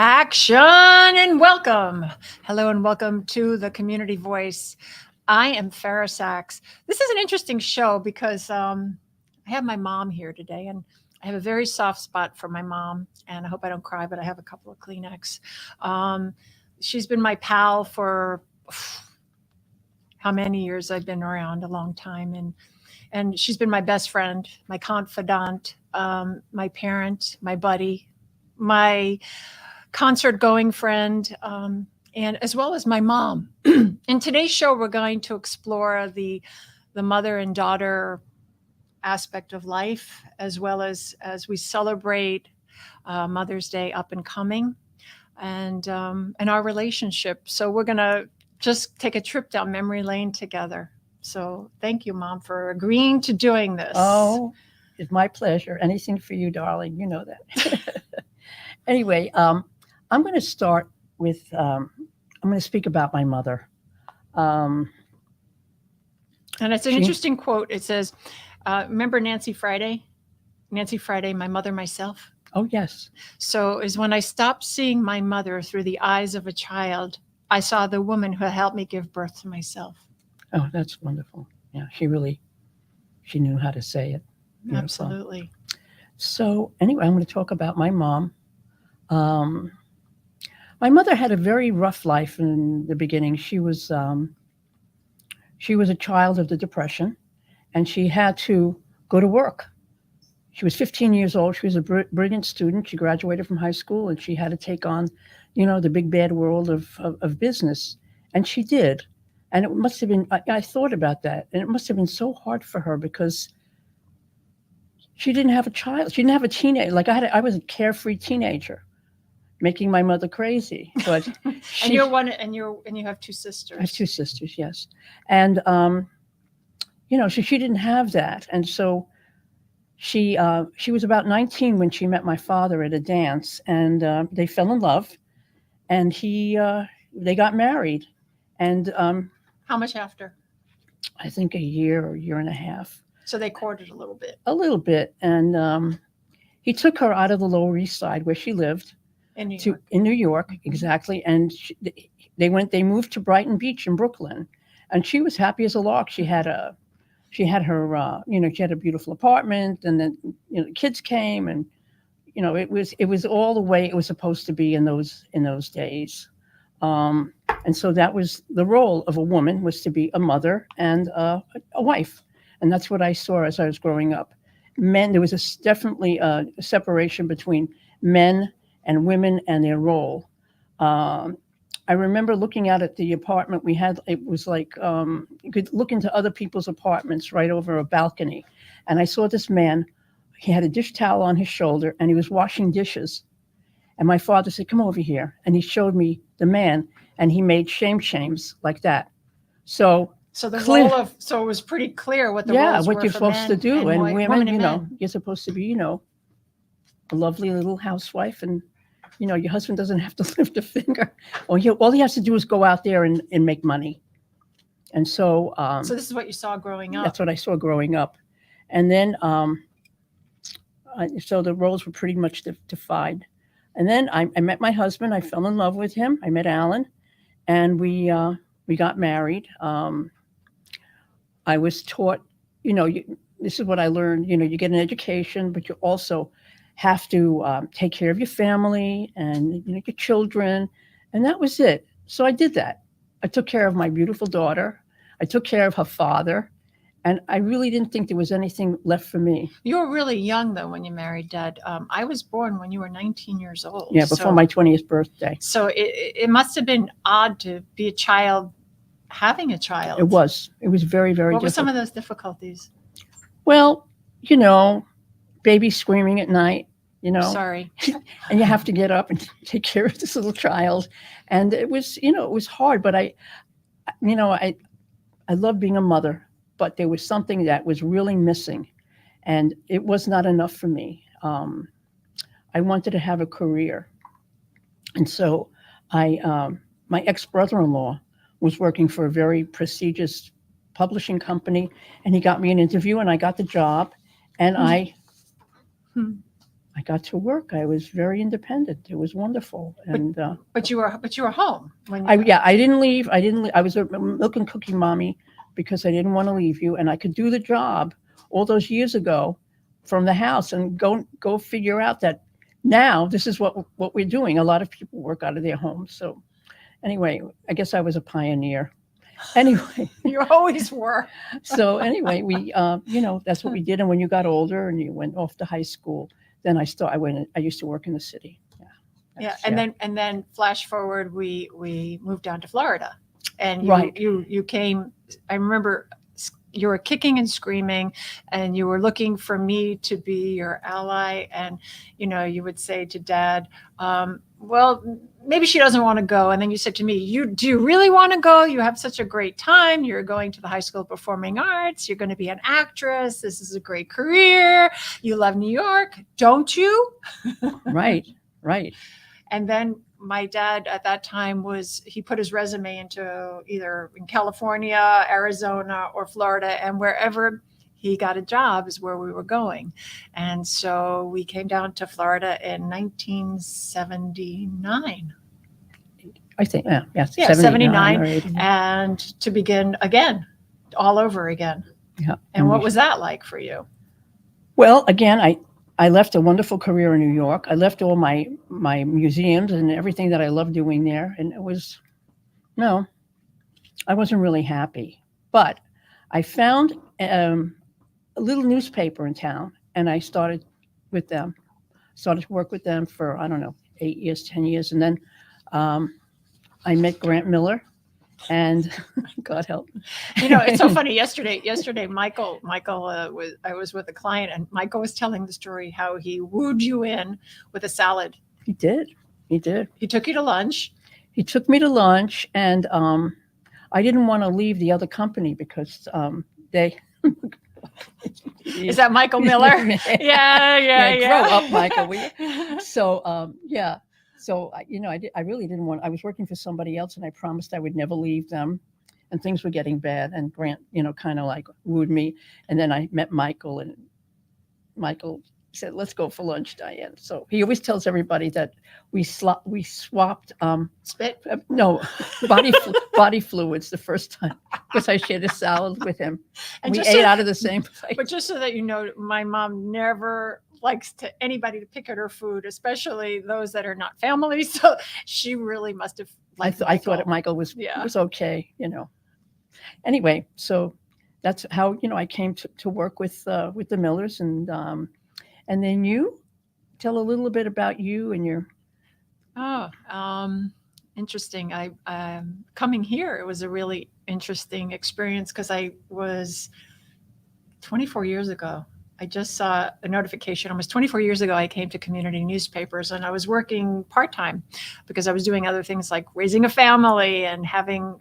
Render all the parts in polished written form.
Action and welcome. Hello and welcome to the Community Voice. I am Fara Sachs. This is an interesting show because I have my mom here today, and I have a very soft spot for my mom. And I hope I don't cry, but I have a couple of Kleenex. Um, she's been my pal for how many years I've been around, a long time, and she's been my best friend, my confidant, my parent, my buddy, my concert going friend, and as well as my mom. In today's show, we're going to explore the mother and daughter aspect of life, as well as we celebrate Mother's Day up and coming, and our relationship. So we're gonna just take a trip down memory lane together. So thank you, Mom, for agreeing to doing this. Oh, it's my pleasure. Anything for you, darling. You know that. Anyway, I'm going to start with, I'm going to speak about my mother. Um, And it's an she, interesting quote. It says, remember Nancy Friday? Nancy Friday, my mother, myself. oh, yes. So is when I stopped seeing my mother through the eyes of a child, I saw the woman who helped me give birth to myself. Oh, that's wonderful. Yeah, she knew how to say it. Beautiful. Absolutely. So anyway, I'm going to talk about my mom. Um, my mother had a very rough life in the beginning. She was a child of the Depression, and she had to go to work. She was 15 years old. She was a brilliant student. She graduated from high school, and she had to take on, the big bad world of business, and she did. And it must have been. I thought about that, and it must have been so hard for her because she didn't have a child. She didn't have a teenager. Like I was a carefree teenager, making my mother crazy. But And you're one, and you have two sisters. I have two sisters, yes, and she didn't have that, and so she was about 19 when she met my father at a dance, and they fell in love, and they got married, and How much after? I think a year or year and a half, So they courted a little bit, and he took her out of the Lower East Side where she lived in New York. in New York, Mhm. exactly, and they moved to Brighton Beach in Brooklyn, and she was happy as a lark. She had her she had a beautiful apartment, and then the kids came, and it was all the way it was supposed to be in those days. um, and so that was the role of a woman, was to be a mother and a wife, and that's what I saw as I was growing up. There was definitely a separation between men and women and their role. um, I remember looking out at the apartment we had. It was like, you could look into other people's apartments right over a balcony. And I saw this man. He had a dish towel on his shoulder and he was washing dishes. And my father said, "Come over here." And he showed me the man, and he made shames like that. So So the clear, role of so it was pretty clear what the yeah, roles what were you're for supposed to men do. And women women, and men. you're supposed to be, a lovely little housewife, and your husband doesn't have to lift a finger. All he has to do is go out there and make money. And so, So this is what you saw growing up. that's what I saw growing up. And then, so the roles were pretty much defined. And then I met my husband. I fell in love with him. I met Alan, and we got married. I was taught, this is what I learned. You get an education, but you also have to take care of your family and your children, and that was it. So I did that. I took care of my beautiful daughter. I took care of her father, and I really didn't think there was anything left for me. You were really young though when you married Dad. I was born when you were 19 years old. Yeah, before my 20th birthday. So it must have been odd to be a child having a child. It was very, very What were difficult. some of those difficulties? Well, baby screaming at night, Sorry. and you have to get up and take care of this little child. And it was hard, but I love being a mother, but there was something that was really missing, and it was not enough for me. I wanted to have a career. And so my ex-brother-in-law was working for a very prestigious publishing company, and he got me an interview, and I got the job, and I I got to work. I was very independent. It was wonderful. And But you were home when you, I didn't leave. I was a milk and cookie mommy because I didn't want to leave you, and I could do the job all those years ago from the house and go figure out that now this is what we're doing. A lot of people work out of their homes. So anyway, I guess I was a pioneer. Anyway, you always were. so anyway, we that's what we did. And when you got older and you went off to high school, then I used to work in the city. Yeah, and then flash forward, we moved down to Florida, and Right. you came. I remember you were kicking and screaming, and you were looking for me to be your ally, and you would say to Dad, well, maybe she doesn't want to go, and then you said to me, do you really want to go? You have such a great time. You're going to the High School of Performing Arts. You're going to be an actress. This is a great career. You love New York, don't you? Right. And then my dad at that time he put his resume into either in California, Arizona, or Florida, and wherever he got a job is where we were going. And so we came down to Florida in 1979. I think, yeah, 79, or 80. and to begin again, all over again. Yeah. And what was that like for you? Well, again, I left a wonderful career in New York. I left all my museums and everything that I loved doing there. And I wasn't really happy. But I found a little newspaper in town, and I started to work with them for, 8 years, 10 years. And then I met Grant Miller, and God help me. It's so funny. Yesterday, Michael I was with a client, and Michael was telling the story how he wooed you in with a salad. He did. He took you to lunch. He took me to lunch, and I didn't want to leave the other company because they. Is that Michael Miller? Yeah. Grow up, Michael. So yeah. So I really didn't want. I was working for somebody else, and I promised I would never leave them. And things were getting bad. And Grant, kind of like wooed me. And then I met Michael, and Michael said, "Let's go for lunch, Diane." So he always tells everybody that we swapped spit. No, body fluids the first time because I shared a salad with him. And we ate out of the same plate. But just so that you know, my mom never likes anybody to pick at her food, especially those that are not family. So she really must have. I thought Michael was okay, Anyway, so that's how I came to work with the Millers, and then you tell a little bit about you and your. Interesting. I coming here, it was a really interesting experience because I was 24 years ago. I just saw a notification almost 24 years ago. I came to community newspapers, and I was working part-time because I was doing other things like raising a family and having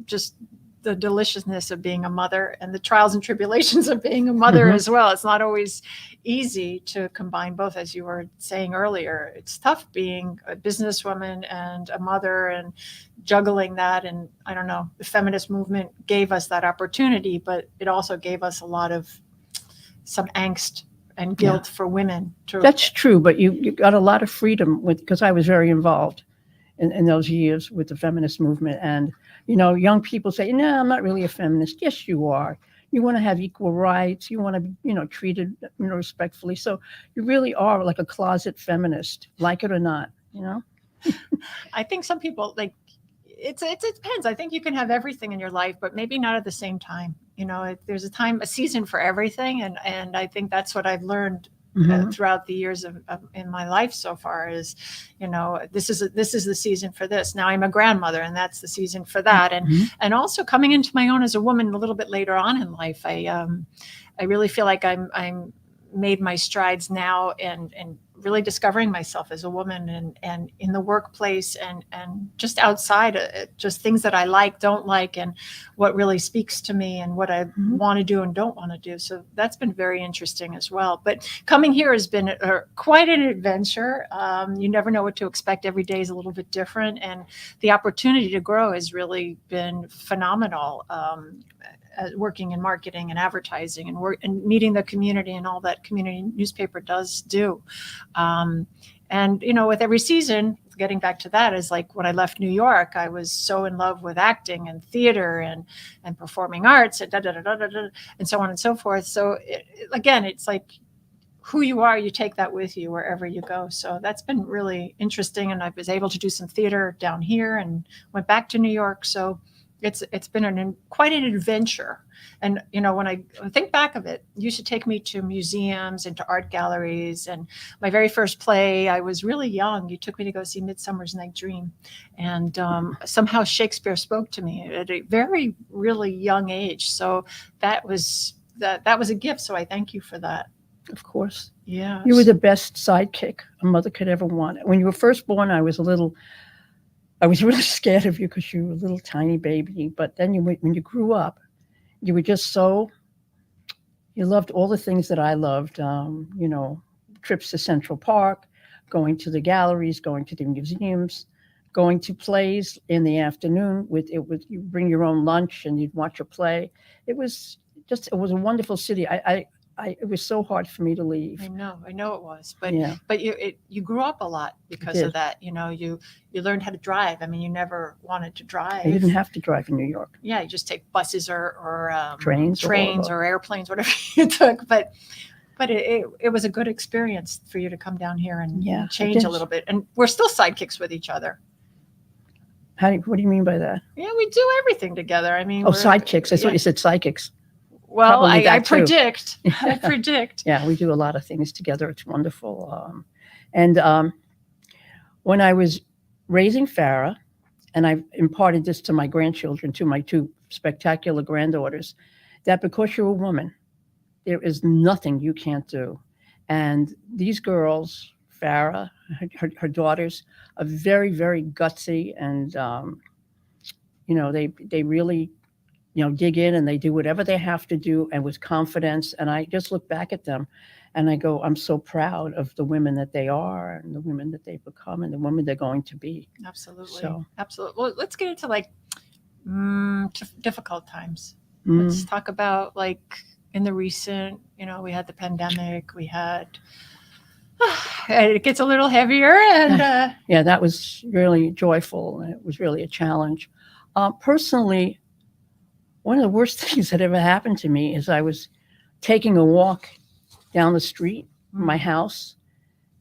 just the deliciousness of being a mother and the trials and tribulations of being a mother as well. It's not always easy to combine both, as you were saying earlier. It's tough being a businesswoman and a mother and juggling that. And I don't know, the feminist movement gave us that opportunity, but it also gave us a lot of some angst and guilt for women. That's true, but you got a lot of freedom because I was very involved in those years with the feminist movement. And, young people say, no, I'm not really a feminist. Yes, you are. You want to have equal rights. You want to be, treated, respectfully. So you really are like a closet feminist, like it or not, I think some people it depends. I think you can have everything in your life, but maybe not at the same time. There's a season for everything. And I think that's what I've learned throughout the years in my life so far is, this is the season for this. Now I'm a grandmother, and that's the season for that. And also coming into my own as a woman a little bit later on in life, I really feel like I'm made my strides now and really discovering myself as a woman and in the workplace and just outside, just things that I like, don't like, and what really speaks to me and what I want to do and don't want to do. So that's been very interesting as well. But coming here has been quite an adventure. You never know what to expect. Every day is a little bit different. And the opportunity to grow has really been phenomenal. working in marketing and advertising and meeting the community and all that community newspaper does do. And, with every season, getting back to that, is like when I left New York, I was so in love with acting and theater and performing arts and and so on and so forth. So again, it's like who you are, you take that with you wherever you go. So that's been really interesting. And I was able to do some theater down here and went back to New York. So it's been quite an adventure. And, when I think back of it, you should take me to museums and to art galleries. And my very first play, I was really young. You took me to go see Midsummer's Night Dream. And somehow Shakespeare spoke to me at a very, really young age. So that was a gift. So I thank you for that. Of course. Yeah. You were the best sidekick a mother could ever want. When you were first born, I was really scared of you because you were a little tiny baby. But then when you grew up, you were just you loved all the things that I loved, trips to Central Park, going to the galleries, going to the museums, going to plays in the afternoon. You bring your own lunch and you'd watch a play. It was a wonderful city. It was so hard for me to leave. I know it was, but you grew up a lot because of that. You learned how to drive. I mean, you never wanted to drive. You didn't have to drive in New York. Yeah, you just take buses or trains or airplanes, whatever you took. But it was a good experience for you to come down here and change a little bit. And we're still sidekicks with each other. What do you mean by that? Yeah, we do everything together. I mean, sidekicks. I thought you said psychics. Well, I predict. I predict. Yeah, we do a lot of things together. It's wonderful. And when I was raising Fara, and I've imparted this to my grandchildren, to my two spectacular granddaughters, that because you're a woman, there is nothing you can't do. And these girls, Fara, her daughters, are very, very gutsy, and they really dig in and they do whatever they have to do, and with confidence. And I just look back at them and I go, I'm so proud of the women that they are and the women that they've become and the women they're going to be. Absolutely. Absolutely. Well, let's get into difficult times. Let's talk about in the recent, we had the pandemic, it gets a little heavier and yeah, that was really joyful. And it was really a challenge. Personally, one of the worst things that ever happened to me is I was taking a walk down the street from my house,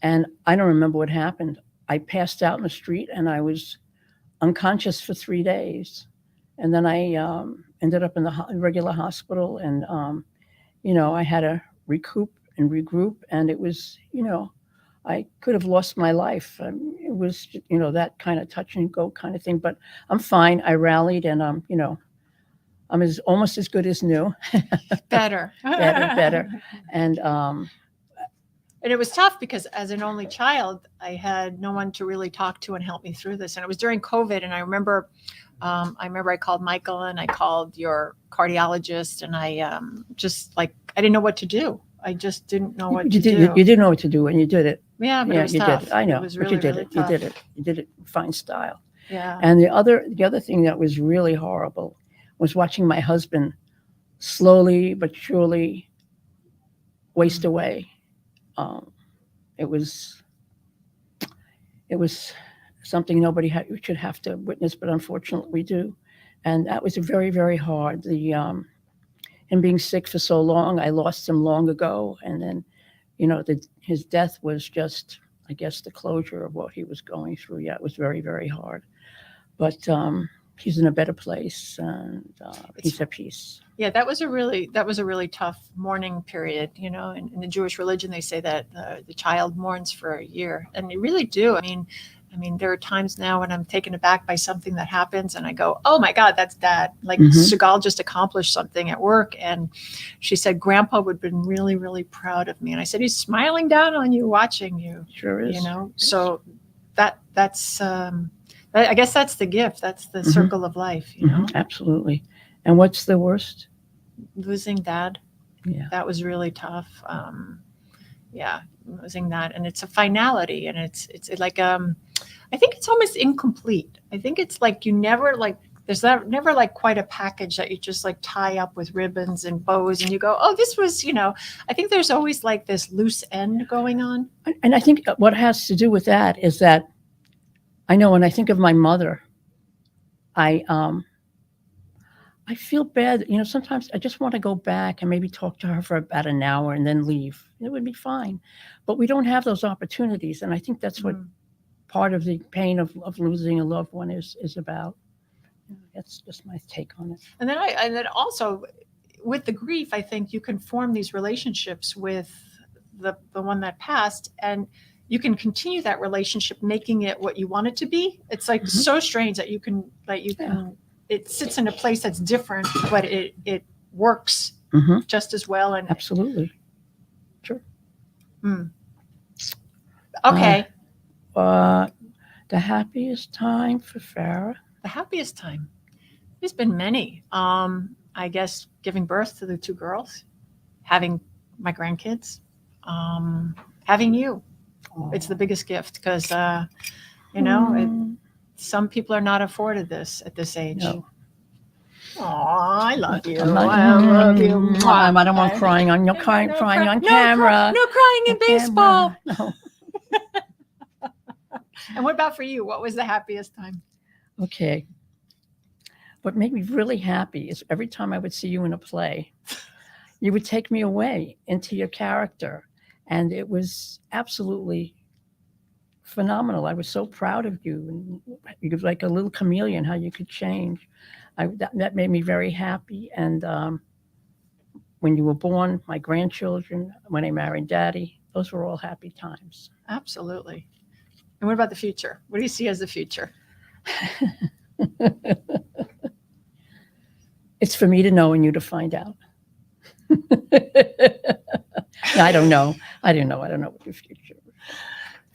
and I don't remember what happened. I passed out in the street, and I was unconscious for 3 days. And then I ended up in the regular hospital, and, I had to recoup and regroup, and it was, I could have lost my life. It was, that kind of touch and go kind of thing, but I'm fine. I rallied, and, I'm almost as good as new. Better. better. And it was tough because as an only child, I had no one to really talk to and help me through this. And it was during COVID. And I remember I called Michael and I called your cardiologist, and I I didn't know what to do. I just didn't know what to do. You didn't know what to do, and you did it. Yeah, but it was tough. Did it. I know, it was but really, you did really it. tough. You did it. You did it in fine style. Yeah. And the other thing that was really horrible was watching my husband slowly but surely waste away. It was something nobody should have to witness, but unfortunately we do. And that was very, very hard. Him being sick for so long, I lost him long ago. And then, his death was just, I guess, the closure of what he was going through. Yeah, it was very, very hard. But he's in a better place, and he's at peace. Yeah, that was a really tough mourning period. In the Jewish religion, they say that the child mourns for a year, and they really do. I mean, there are times now when I'm taken aback by something that happens, and I go, "Oh my God, that's Dad!" Like Chagall just accomplished something at work, and she said, "Grandpa would have been really, really proud of me." And I said, "He's smiling down on you, watching you." Sure is. So that's. I guess that's the gift. That's the circle of life, Absolutely. And what's the worst? Losing Dad. Yeah. That was really tough. Losing that. And it's a finality, and it's like, I think it's almost incomplete. I think it's like you never there's that never like quite a package that you just like tie up with ribbons and bows and you go, oh, this was, I think there's always like this loose end going on. And I think what has to do with that is that I know when I think of my mother, I feel bad. Sometimes I just want to go back and maybe talk to her for about an hour and then leave. It would be fine. But we don't have those opportunities. And I think that's what part of the pain of losing a loved one is about. That's just my take on it. And then also with the grief, I think you can form these relationships with the one that passed, and you can continue that relationship, making it what you want it to be. It's like so strange that you can it sits in a place that's different, but it works just as well. And absolutely. Sure. Okay. The happiest time for Fara? The happiest time. There's been many. I guess giving birth to the 2 girls, having my grandkids, having you. It's the biggest gift because, some people are not afforded this at this age. No. I love you. I love you. I don't want crying on crying on camera. No crying in baseball. No. And what about for you? What was the happiest time? Okay. What made me really happy is every time I would see you in a play, you would take me away into your character. And it was absolutely phenomenal. I was so proud of you. And you were like a little chameleon, how you could change. That made me very happy. And when you were born, my grandchildren, when I married Daddy, those were all happy times. Absolutely. And what about the future? What do you see as the future? It's for me to know and you to find out. I don't know. I don't know what the future is.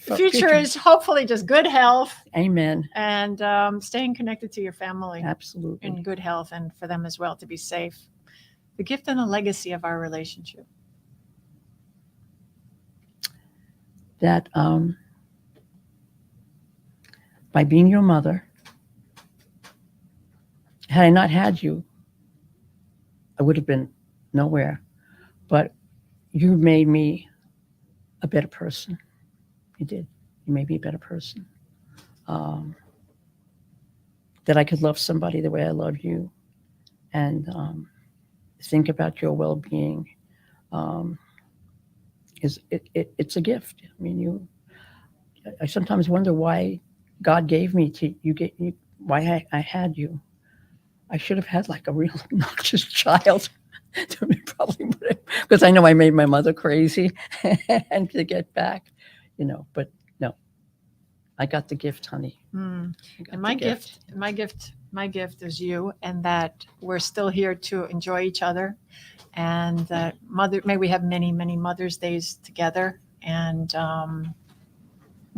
The future is hopefully just good health. Amen. And staying connected to your family. Absolutely. In good health, and for them as well to be safe. The gift and the legacy of our relationship. That by being your mother, had I not had you, I would have been nowhere. But you made me a better person. You did. You made me a better person. That I could love somebody the way I love you, and think about your well-being. It's a gift. I mean, I sometimes wonder why God gave me to you. Why I had you. I should have had like a real obnoxious child. Probably would have, because I know I made my mother crazy, and to get back, but no, I got the gift, honey. And my gift is you, and that we're still here to enjoy each other, and that may we have many, many Mother's Days together, and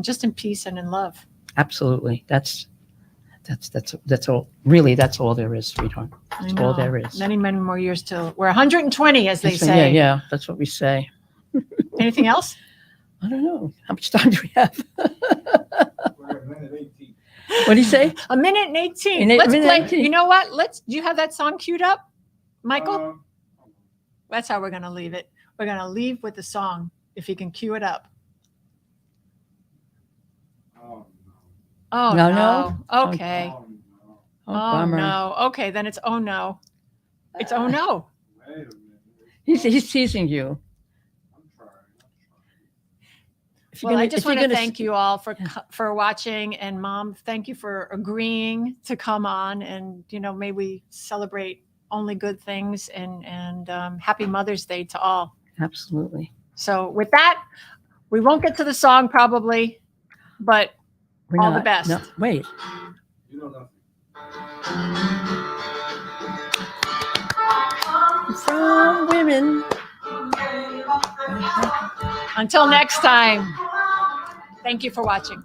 just in peace and in love. Absolutely. That's all. Really, that's all there is, sweetheart. That's all there is. Many, many more years till we're 120, as they say. Yeah, that's what we say. Anything else? I don't know. How much time do we have? We're at minute 18. What do you say? A minute and 18. Let's play. 18. You know what? Do you have that song queued up, Michael? That's how we're going to leave it. We're going to leave with the song, if you can cue it up. Oh, no. Okay. Oh, bummer. No. Okay, then it's oh no. It's oh no. wait a minute. He's teasing you. I'm trying. Well, I just want to thank you all for watching, and Mom, thank you for agreeing to come on, and may we celebrate only good things, and happy Mother's Day to all. Absolutely. So with that, we won't get to the song probably, but all the best. No, wait. You know nothing. From women. Until next time, thank you for watching.